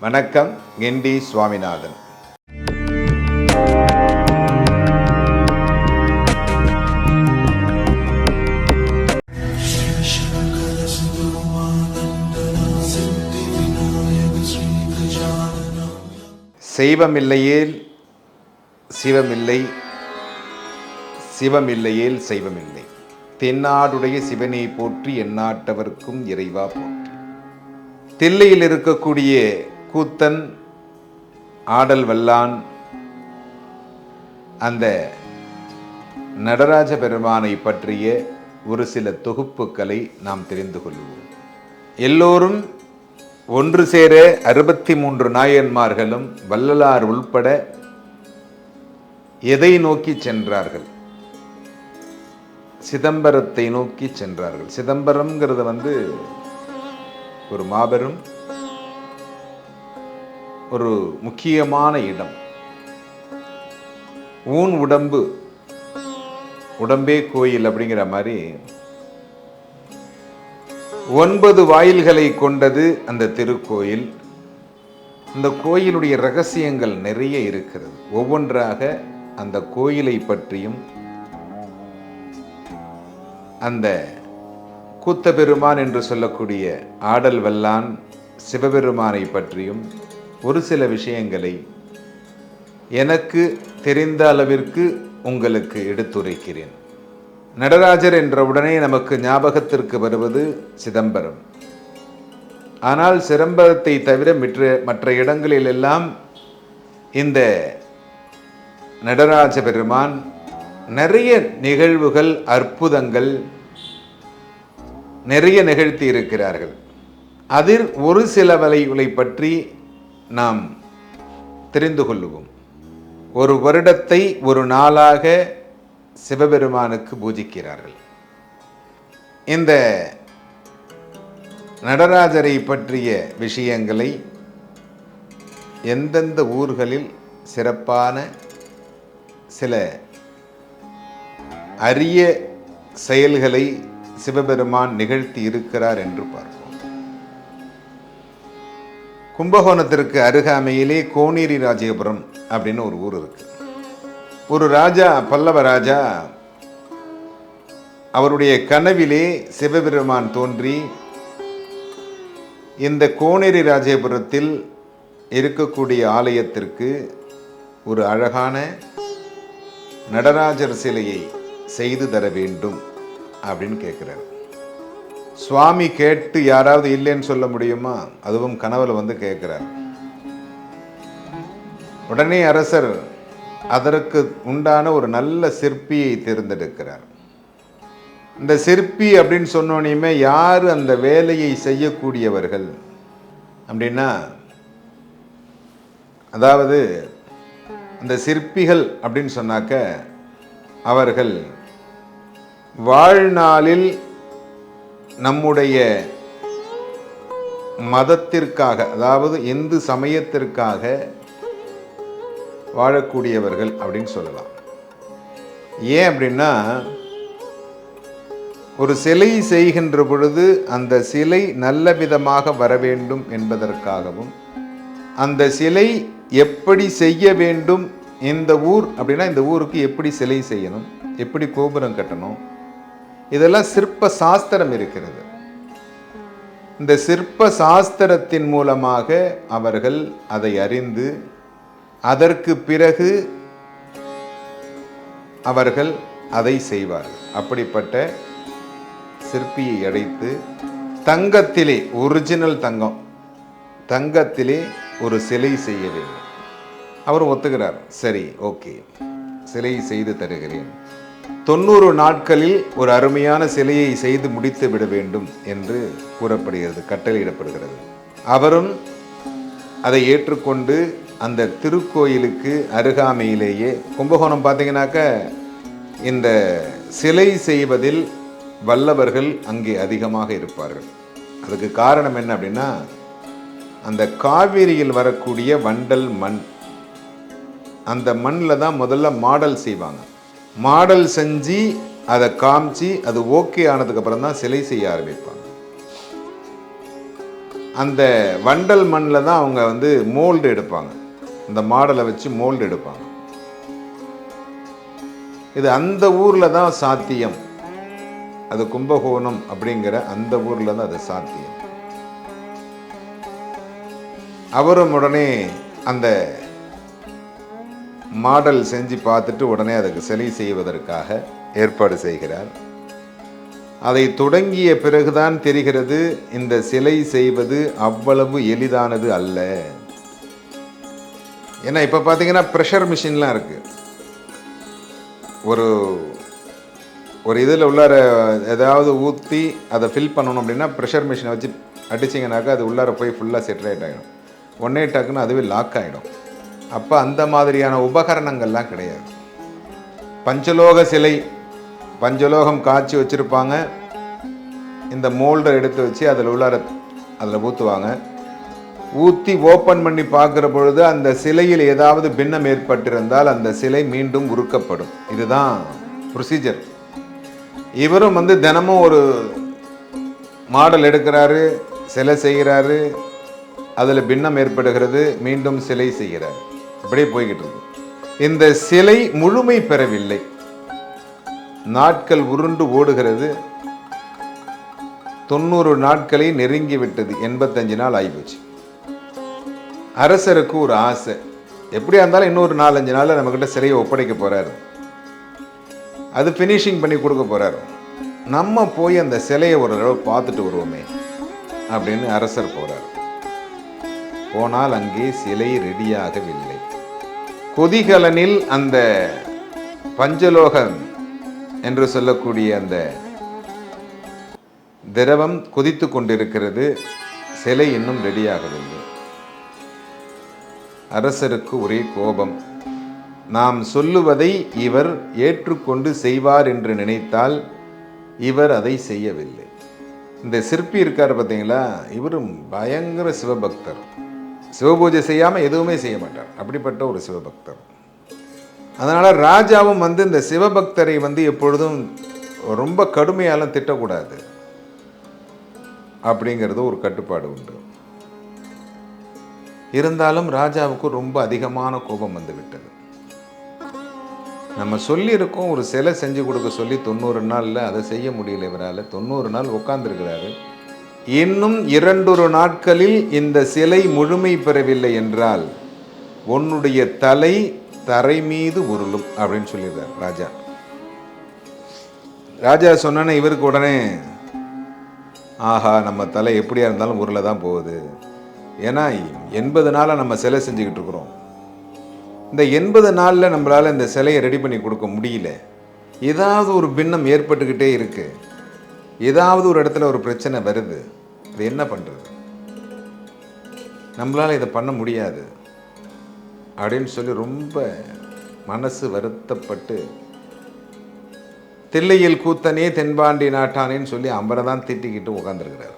வணக்கம். கிண்டி சுவாமிநாதன். செய்வமில்லையேல் சிவமில்லை, சிவமில்லையேல் செய்வமில்லை. தென்னாடுடைய சிவனை போற்றி, எந்நாட்டவர்க்கும் இறைவா போற்றி. தில்லையில் இருக்கக்கூடிய கூத்தன், ஆடல் வல்லான், அந்த நடராஜ பெருமானை பற்றிய ஒரு சில தொகுப்புகளை நாம் தெரிந்து கொள்வோம். எல்லோரும் ஒன்று சேர 63 நாயன்மார்களும் வள்ளலார் உள்பட எதை நோக்கி சென்றார்கள்? சிதம்பரத்தை நோக்கி சென்றார்கள். சிதம்பரம்ங்கிறது ஒரு மாபெரும் ஒரு முக்கியமான இடம். ஊன் உடம்பு, உடம்பே கோயில் அப்படிங்கிற மாதிரி 9 வாயில்களை கொண்டது அந்த திருக்கோயில். இந்த கோயிலுடைய ரகசியங்கள் நிறைய இருக்கிறது. ஒவ்வொன்றாக அந்த கோயிலை பற்றியும் அந்த கூத்தபெருமான் என்று சொல்லக்கூடிய ஆடல் வல்லான் சிவபெருமானை பற்றியும் ஒரு சில விஷயங்களை எனக்கு தெரிந்த அளவிற்கு உங்களுக்கு எடுத்துரைக்கிறேன். நடராஜர் என்ற உடனே நமக்கு ஞாபகத்திற்கு வருவது சிதம்பரம். ஆனால் சிதம்பரத்தை தவிர மற்ற இடங்களிலெல்லாம் இந்த நடராஜ பெருமான் நிறைய நிகழ்வுகள், அற்புதங்கள் நிறைய நிகழ்த்தி இருக்கிறார்கள். அதில் ஒரு சிலவளைகளை பற்றி நாம் தெரிந்து கொள்ளுவோம். ஒரு வருடத்தை ஒரு நாளாக சிவபெருமானுக்கு பூஜிக்கிறார்கள். இந்த நடராஜரை பற்றிய விஷயங்களை எந்தெந்த ஊர்களில் சிறப்பான சில அரிய செயல்களை சிவபெருமான் நிகழ்த்தி இருக்கிறார் என்று பார்ப்போம். கும்பகோணத்திற்கு அருகாமையிலே கோனேரி ராஜபுரம் அப்படின்னு ஒரு ஊர் இருக்கு. ஒரு ராஜா, பல்லவ ராஜா, அவருடைய கனவிலே சிவபெருமான் தோன்றி இந்த கோனேரி ராஜபுரத்தில் இருக்கக்கூடிய ஆலயத்திற்கு ஒரு அழகான நடராஜர் சிலையை செய்து தர வேண்டும் அப்படின்னு கேட்கிறார். சுவாமி கேட்டு யாராவது இல்லைன்னு சொல்ல முடியுமா? அதுவும் கனவுல கேட்கிறார். உடனே அரசர் அதற்கு உண்டான ஒரு நல்ல சிற்பியை தேர்ந்தெடுக்கிறார். இந்த சிற்பி அப்படின்னு சொன்னோனையுமே யார் அந்த வேலையை செய்யக்கூடியவர்கள் அப்படின்னா, அதாவது அந்த சிற்பிகள் அப்படின்னு சொன்னாக்க அவர்கள் வாழ்நாளில் நம்முடைய மதத்திற்காக, அதாவது இந்து சமயத்திற்காக வாழக்கூடியவர்கள் அப்படின்னு சொல்லலாம். ஏன் அப்படின்னா, ஒரு சிலை செய்கின்ற பொழுது அந்த சிலை நல்ல விதமாக வர வேண்டும் என்பதற்காகவும், அந்த சிலை எப்படி செய்ய வேண்டும், இந்த ஊர் அப்படின்னா இந்த ஊருக்கு எப்படி சிலை செய்யணும், எப்படி கோபுரம் கட்டணும், இதெல்லாம் சிற்ப சாஸ்திரம் இருக்கிறது. இந்த சிற்ப சாஸ்திரத்தின் மூலமாக அவர்கள் அதை அறிந்து அதற்கு பிறகு அவர்கள் அதை செய்வார்கள். அப்படிப்பட்ட சிற்பியை அழைத்து தங்கத்திலே, ஒரிஜினல் தங்கத்திலே ஒரு சிலை செய்ய வேண்டும். அவர் ஒத்துக்கிறார். சரி, ஓகே, சிலை செய்து தருகிறேன். 90 நாட்களில் ஒரு அருமையான சிலையை செய்து முடித்து விட வேண்டும் என்று கூறப்படுகிறது, கட்டளையிடப்படுகிறது. அவரும் அதை ஏற்றுக்கொண்டு அந்த திருக்கோயிலுக்கு அருகாமையிலேயே, கும்பகோணம் பார்த்தீங்கன்னாக்க இந்த சிலை செய்வதில் வல்லவர்கள் அங்கே அதிகமாக இருப்பார்கள். அதுக்கு காரணம் என்ன அப்படின்னா, அந்த காவேரியில் வரக்கூடிய வண்டல் மண், அந்த மண்ணில் தான் முதல்ல மாடல் செய்வாங்க. மாடல் செஞ்சு அதை காமிச்சு அது ஓகே ஆனதுக்கப்புறம் தான் சிலை செய்ய ஆரம்பிப்பாங்க. அந்த வண்டல் மண்ணில் தான் அவங்க வந்து மோல்டு எடுப்பாங்க. இந்த மாடலை வச்சு மோல்டு எடுப்பாங்க. இது அந்த ஊரில் தான் சாத்தியம். அது கும்பகோணம் அப்படிங்கிற அந்த ஊரில் தான் அது சாத்தியம். அவரும் உடனே அந்த மாடல் செஞ்சு பார்த்துட்டு உடனே அதுக்கு சிலை செய்வதற்காக ஏற்பாடு செய்கிறார். அதை தொடங்கிய பிறகுதான் தெரிகிறது இந்த சிலை செய்வது அவ்வளவு எளிதானது அல்ல. ஏன்னா இப்போ பார்த்தீங்கன்னா ப்ரெஷர் மிஷின்லாம் இருக்கு. ஒரு ஒரு இதில் உள்ளார ஏதாவது ஊற்றி அதை ஃபில் பண்ணணும் அப்படின்னா ப்ரெஷர் மிஷினை வச்சு அடிச்சிங்கனாக்கா அது உள்ளார போய் ஃபுல்லாக செட்ரேட் ஆகிடும். ஒன்னே டக்குன்னு அதுவே லாக் ஆகிடும். அப்போ அந்த மாதிரியான உபகரணங்கள்லாம் கிடையாது. பஞ்சலோக சிலை, பஞ்சலோகம் காய்ச்சி வச்சுருப்பாங்க. இந்த மோல்டை எடுத்து வச்சு அதில் ஊற்றுவாங்க. ஊற்றி ஓப்பன் பண்ணி பார்க்குற பொழுது அந்த சிலையில் ஏதாவது பின்னம் ஏற்பட்டிருந்தால் அந்த சிலை மீண்டும் உருக்கப்படும். இதுதான் ப்ரொசீஜர். இவரும் வந்து தினமும் ஒரு மாடல் எடுக்கிறாரு, சிலை செய்கிறாரு, அதில் பின்னம் ஏற்படுகிறது, மீண்டும் சிலை செய்கிறார். அப்படியே போய்கிட்டு இருக்கு. இந்த சிலை முழுமை பெறவில்லை. நாட்கள் உருண்டு ஓடுகிறது. 90 நாட்களை நெருங்கி விட்டது. 85 நாள் ஆகிப்போச்சு. அரசருக்கு ஒரு ஆசை, எப்படியா இருந்தாலும் இன்னொரு 4-5 நாளில் நம்மக்கிட்ட சிலையை ஒப்படைக்க போறாரு, அது ஃபினிஷிங் பண்ணி கொடுக்க போறாரு. நம்ம போய் அந்த சிலையை ஒரு தடவை பார்த்துட்டு வருவோமே அப்படின்னு அரசர் போறார். போனால் அங்கே சிலை ரெடியாகவில்லை. கொதிகலனில் அந்த பஞ்சலோகம் என்று சொல்லக்கூடிய அந்த திரவம் கொதித்து கொண்டிருக்கிறது. சிலை இன்னும் ரெடியாகவில்லை. அரசருக்கு ஒரே கோபம். நாம் சொல்லுவதை இவர் ஏற்றுக்கொண்டு செய்வார் என்று நினைத்தால் இவர் அதை செய்யவில்லை. இந்த சிற்பி இருக்கார் பார்த்தீங்களா, இவரும் பயங்கர சிவபக்தர். சிவபூஜை செய்யாமல் எதுவுமே செய்ய மாட்டார். அப்படிப்பட்ட ஒரு சிவபக்தர். அதனால் ராஜாவும் வந்து இந்த சிவபக்தரை வந்து எப்பொழுதும் ரொம்ப கடுமையாலும் திட்டக்கூடாது அப்படிங்கிறது ஒரு கட்டுப்பாடு உண்டு. இருந்தாலும் ராஜாவுக்கு ரொம்ப அதிகமான கோபம் வந்து விட்டது. நம்ம சொல்லியிருக்கோம் ஒரு சிலை செஞ்சு கொடுக்க சொல்லி 90 நாளில் அதை செய்ய முடியல இவரால். 90 நாள் உட்கார்ந்துருக்கிறாரு. இன்னும் 2 நாட்களில் இந்த சிலை முழுமை பெறவில்லை என்றால் உன்னுடைய தலை தரை மீது உருளும் அப்படின்னு சொல்லிடுறார் ராஜா. ராஜா சொன்ன இவருக்கு உடனே ஆஹா, நம்ம தலை எப்படியா இருந்தாலும் உருளை தான் போகுது. ஏன்னா 80 நாளாக நம்ம சிலை செஞ்சுக்கிட்டு இருக்கிறோம். இந்த 80 நாளில் நம்மளால் இந்த சிலையை ரெடி பண்ணி கொடுக்க முடியல. ஏதாவது ஒரு பின்னம் ஏற்பட்டுக்கிட்டே இருக்கு. ஏதாவது ஒரு இடத்துல ஒரு பிரச்சனை வருது. இது என்ன பண்ணுறது? நம்மளால் இதை பண்ண முடியாது அப்படின்னு சொல்லி ரொம்ப மனசு வருத்தப்பட்டு தில்லையில் கூத்தனே தென்பாண்டி நாட்டானேன்னு சொல்லி அவரை தான் திட்டிக்கிட்டு உட்காந்துருக்கிறார்.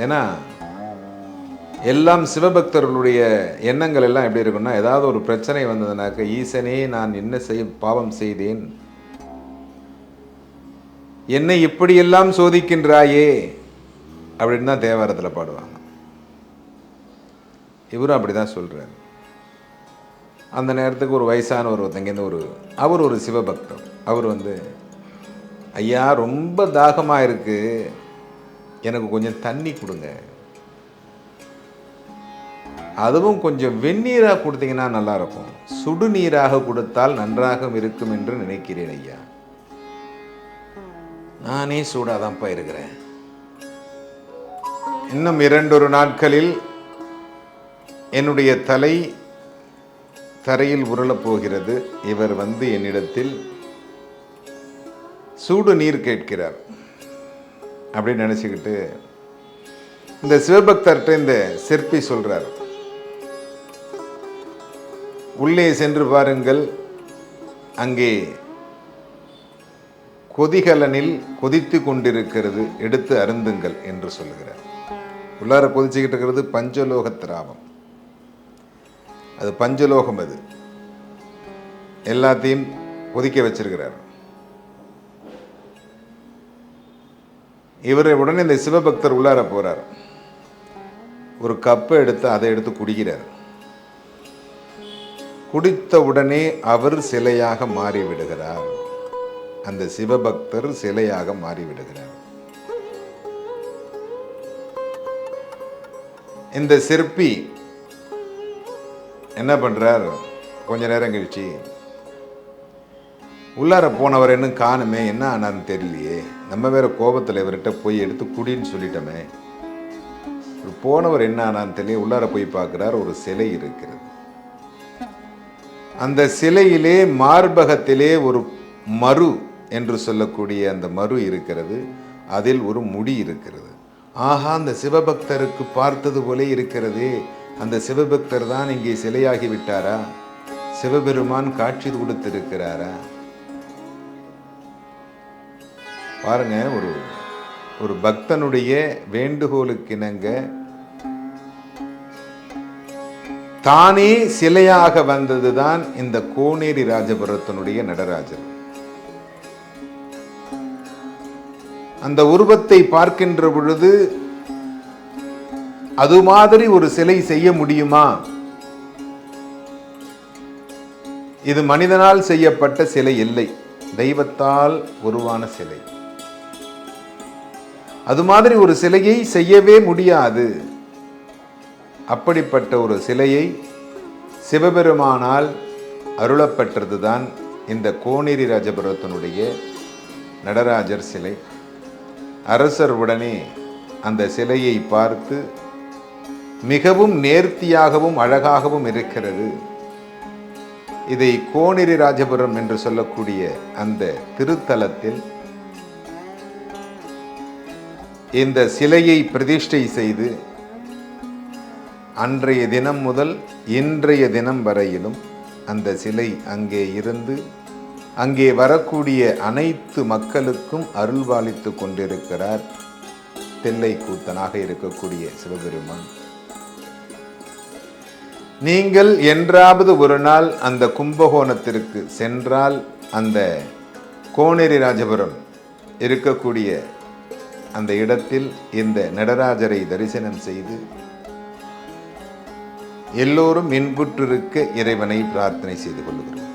ஏன்னா எல்லாம் சிவபக்தர்களுடைய எண்ணங்கள் எல்லாம் எப்படி இருக்குன்னா, ஏதாவது ஒரு பிரச்சனை வந்ததுனாக்க ஈசனே நான் என்ன பாவம் செய்தேன், என்னை இப்படியெல்லாம் சோதிக்கின்றாயே அப்படின்னு தான் தேவாரத்தில் பாடுவாங்க. இவரும் அப்படி தான் சொல்கிறார். அந்த நேரத்துக்கு ஒரு வயசான ஒருத்தங்கேருந்து அவர் ஒரு சிவபக்தர். அவர் வந்து ஐயா ரொம்ப தாகமாக இருக்குது, எனக்கு கொஞ்சம் தண்ணி கொடுங்க, அதுவும் கொஞ்சம் வெந்நீராக கொடுத்தீங்கன்னா நல்லாயிருக்கும், சுடுநீராக கொடுத்தால் நன்றாக இருக்கும் என்று நினைக்கிறேன் ஐயா. நானே சூடாதான்ப்பா இருக்கிறேன். இன்னும் 2 நாட்களில் என்னுடைய தலை தரையில் உருளப் போகிறது. இவர் வந்து என்னிடத்தில் சூடு நீர் கேட்கிறார் அப்படின்னு நினச்சிக்கிட்டு இந்த சிவபக்தர்கிட்ட இந்த சிற்பி சொல்றார், உள்ளே சென்று பாருங்கள், அங்கே கொதிகலனில் கொதித்து கொண்டிருக்கிறது, எடுத்து அருந்துங்கள் என்று சொல்லுகிறார். உள்ளார கொதிச்சுக்கிட்டு இருக்கிறது பஞ்சலோக திராவம். அது பஞ்சலோகம். அது எல்லாத்தையும் கொதிக்க வச்சிருக்கிறார். இவரை உடனே இந்த சிவபக்தர் உள்ளார போறார். ஒரு கப்பை எடுத்து அதை எடுத்து குடிக்கிறார். குடித்த உடனே அவர் சிலையாக மாறிவிடுகிறார். அந்த சிவபக்தர் சிலையாக மாறிவிடுகிறார். இந்த சிற்பி என்ன பண்றார்? கொஞ்ச நேரம் கழிச்சு, உள்ளார போனவர் இன்னும் காணுமே, என்ன ஆனான்னு தெரியலையே, நம்ம வேற கோபத்தில் இவர்கிட்ட போய் எடுத்து குடின்னு சொல்லிட்டோமே, போனவர் என்ன ஆனான்னு தெரியல. உள்ளார போய் பார்க்கிறார், ஒரு சிலை இருக்கிறது. அந்த சிலையிலே மார்பகத்திலே ஒரு மரு என்று சொல்லக்கூடிய அந்த மரு இருக்கிறது. அதில் ஒரு முடி இருக்கிறது. ஆஹா, அந்த சிவபக்தருக்கு பார்த்தது போலே இருக்கிறதே, அந்த சிவபக்தர் தான் இங்கே சிலையாகி விட்டாரா? சிவபெருமான் காட்சி கொடுத்திருக்கிறாரா? பாருங்க, ஒரு பக்தனுடைய வேண்டுகோளுக்கிணங்க தானே சிலையாக வந்ததுதான் இந்த கோனேரி ராஜபுரத்தினுடைய நடராஜர். அந்த உருவத்தை பார்க்கின்ற பொழுது அது மாதிரி ஒரு சிலை செய்ய முடியுமா? இது மனிதனால் செய்யப்பட்ட சிலை இல்லை, தெய்வத்தால் உருவான சிலை. அது மாதிரி ஒரு சிலையை செய்யவே முடியாது. அப்படிப்பட்ட ஒரு சிலையை சிவபெருமானால் அருளப்பட்டதுதான் இந்த கோனேரி ராஜபுரத்தினுடைய நடராஜர் சிலை. அரசர் உடனே அந்த சிலையை பார்த்து, மிகவும் நேர்த்தியாகவும் அழகாகவும் இருக்கிறது, இதை கோனேரி ராஜபுரம் என்று சொல்லக்கூடிய அந்த திருத்தலத்தில் இந்த சிலையை பிரதிஷ்டை செய்து அன்றைய தினம் முதல் இன்றைய தினம் வரையிலும் அந்த சிலை அங்கே இருந்து அங்கே வரக்கூடிய அனைத்து மக்களுக்கும் அருள்பாலித்து கொண்டிருக்கிறார் தில்லை கூத்தனாக இருக்கக்கூடிய சிவபெருமான். நீங்கள் என்றாவது ஒரு நாள் அந்த கும்பகோணத்திற்கு சென்றால் அந்த கோனேரி ராஜபுரம் இருக்கக்கூடிய அந்த இடத்தில் இந்த நடராஜரை தரிசனம் செய்து எல்லோரும் இன்புற்றிருக்க இறைவனை பிரார்த்தனை செய்து கொள்கிறோம்.